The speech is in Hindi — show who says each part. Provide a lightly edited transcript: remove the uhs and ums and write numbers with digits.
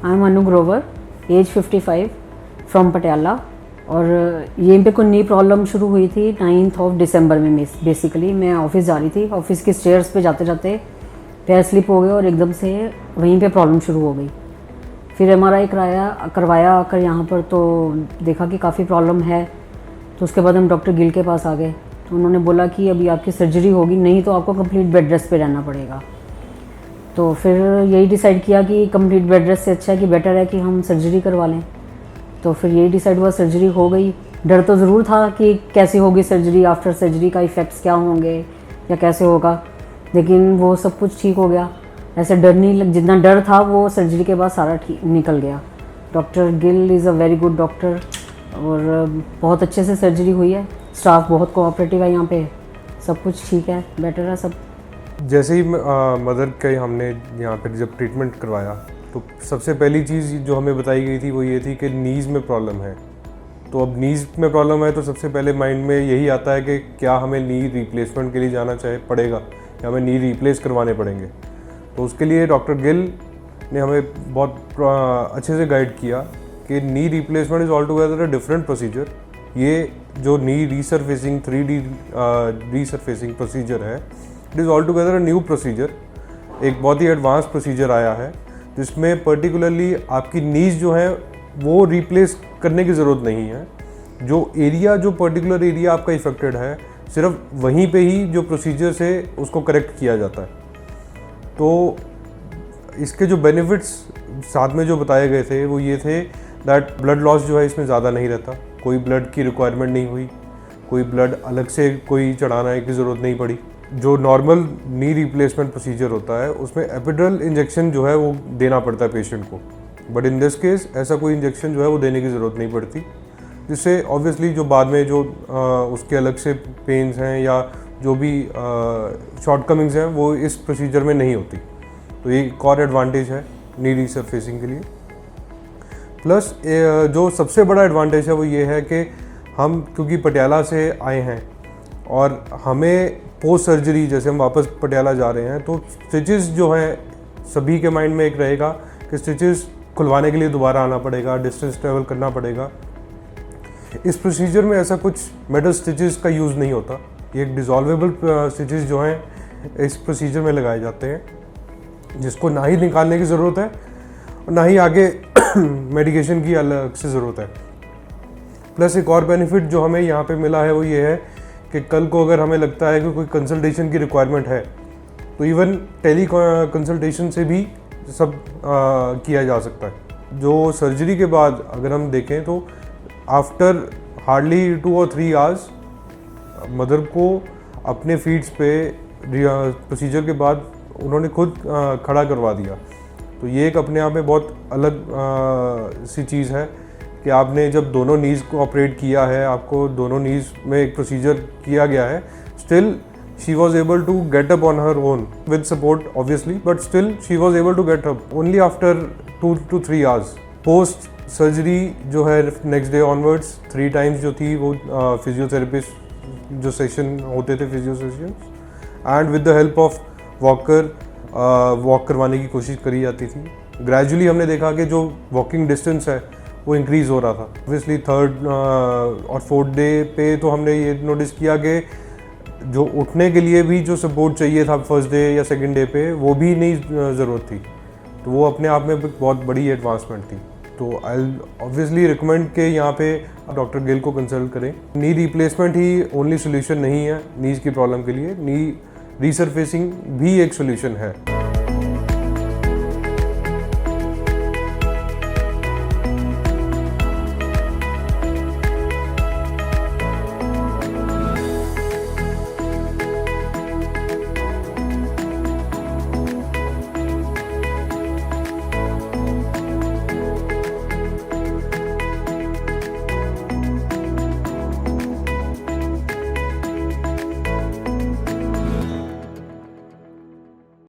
Speaker 1: I am Anu Grover, age 55, from Patiala. और यहीं पे कोई नी प्रॉब्लम शुरू हुई थी 9 दिसंबर में। बेसिकली मैं ऑफिस जा रही थी, ऑफिस के स्टेयर्स पे जाते जाते पैर स्लिप हो गए और एकदम से वहीं पे प्रॉब्लम शुरू हो गई। फिर एमआरआई करवाया आकर यहाँ पर, तो देखा कि काफ़ी प्रॉब्लम है। तो उसके बाद हम डॉक्टर गिल के पास आ गए, तो उन्होंने बोला कि अभी आपकी सर्जरी होगी, नहीं तो आपको कंप्लीट बेड रेस्ट पे रहना पड़ेगा। तो फिर यही डिसाइड किया कि कंप्लीट बेड रेस्ट से अच्छा है कि बेटर है कि हम सर्जरी करवा लें। तो फिर यही डिसाइड हुआ, सर्जरी हो गई। डर तो ज़रूर था कि कैसे होगी सर्जरी, आफ्टर सर्जरी का इफ़ेक्ट्स क्या होंगे या कैसे होगा, लेकिन वो सब कुछ ठीक हो गया। ऐसे डर नहीं लग, जितना डर था वो सर्जरी के बाद सारा ठीक निकल गया। Doctor Gill is a very good doctor और बहुत अच्छे से सर्जरी हुई है। स्टाफ बहुत कोऑपरेटिव है यहाँ पे, सब कुछ ठीक है, बेटर है सब।
Speaker 2: जैसे ही मदर के हमने यहाँ पर जब ट्रीटमेंट करवाया तो सबसे पहली चीज़ जो हमें बताई गई थी वो ये थी कि नीज़ में प्रॉब्लम है। तो अब नीज़ में प्रॉब्लम है तो सबसे पहले माइंड में यही आता है कि क्या हमें नी रिप्लेसमेंट के लिए जाना पड़ेगा या हमें नी रिप्लेस करवाने पड़ेंगे। तो उसके लिए डॉक्टर गिल ने हमें बहुत अच्छे से गाइड किया कि knee replacement is all together a different procedure. ये जो नी रीसरफेसिंग 3D रीसरफेसिंग प्रोसीजर है, it is all together a new procedure. एक बहुत ही एडवांस प्रोसीजर आया है जिसमें पर्टिकुलरली आपकी नीज जो है वो रिप्लेस करने की ज़रूरत नहीं है। जो पर्टिकुलर एरिया आपका इफेक्टेड है, सिर्फ वहीं पे ही जो प्रोसीजर से उसको करेक्ट किया जाता है। तो इसके जो बेनिफिट्स साथ में जो बताए गए थे वो ये थे दैट ब्लड लॉस जो है इसमें ज़्यादा नहीं रहता, कोई ब्लड की रिक्वायरमेंट नहीं हुई, कोई ब्लड अलग से कोई चढ़ाने की ज़रूरत नहीं पड़ी। जो नॉर्मल नी रिप्लेसमेंट प्रोसीजर होता है उसमें एपिड्रल इंजेक्शन जो है वो देना पड़ता है पेशेंट को, बट इन दिस केस ऐसा कोई इंजेक्शन जो है वो देने की ज़रूरत नहीं पड़ती, जिससे ऑब्वियसली जो बाद में जो उसके अलग से पेन्स हैं या जो भी शॉर्टकमिंग्स हैं वो इस प्रोसीजर में नहीं होती। तो ये एक और एडवांटेज है नी रिसरफेसिंग के लिए। प्लस जो सबसे बड़ा एडवांटेज है वो ये है कि हम क्योंकि पटियाला से आए हैं और हमें पोस्ट सर्जरी जैसे हम वापस पटियाला जा रहे हैं तो स्टिचेस जो हैं सभी के माइंड में एक रहेगा कि स्टिचेस खुलवाने के लिए दोबारा आना पड़ेगा, डिस्टेंस ट्रेवल करना पड़ेगा। इस प्रोसीजर में ऐसा कुछ मेटल स्टिचेस का यूज़ नहीं होता। ये एक डिज़ोल्वेबल स्टिचेस जो हैं इस प्रोसीजर में लगाए जाते हैं, जिसको ना ही निकालने की ज़रूरत है और ना ही आगे मेडिकेशन की अलग से ज़रूरत है। प्लस एक और बेनिफिट जो हमें यहाँ पे मिला है वो ये है कि कल को अगर हमें लगता है कि कोई कंसल्टेशन की रिक्वायरमेंट है तो इवन टेली कंसल्टेशन से भी सब किया जा सकता है। जो सर्जरी के बाद अगर हम देखें तो आफ्टर हार्डली 2 और 3 आवर्स मदर को अपने फीट्स पे प्रोसीजर के बाद उन्होंने खुद खड़ा करवा दिया। तो ये एक अपने आप में बहुत अलग सी चीज़ है कि आपने जब दोनों नीज़ को ऑपरेट किया है, आपको दोनों नीज़ में एक प्रोसीजर किया गया है, still she was able to get up on her own with support obviously, but still she was able to get up only after 2 to 3 hours post surgery। जो है next day onwards 3 times जो थी वो फिजियोथेरेपिस्ट जो सेशन होते थे physio session and with the help of walker walk करवाने की कोशिश करी जाती थी। ग्रेजुअली हमने देखा कि जो वॉकिंग डिस्टेंस है वो इंक्रीज़ हो रहा था। ऑब्वियसली 3rd और 4th डे पे तो हमने ये नोटिस किया कि जो उठने के लिए भी जो सपोर्ट चाहिए था फर्स्ट डे या सेकंड डे पे वो भी नहीं ज़रूरत थी। तो वो अपने आप में बहुत बड़ी एडवांसमेंट थी। तो आई ऑब्वियसली रिकमेंड कि यहाँ पे डॉक्टर गिल को कंसल्ट करें। नी रिप्लेसमेंट ही ओनली सोल्यूशन नहीं है नीज़ की प्रॉब्लम के लिए, नी रीसरफेसिंग भी एक सोल्यूशन है।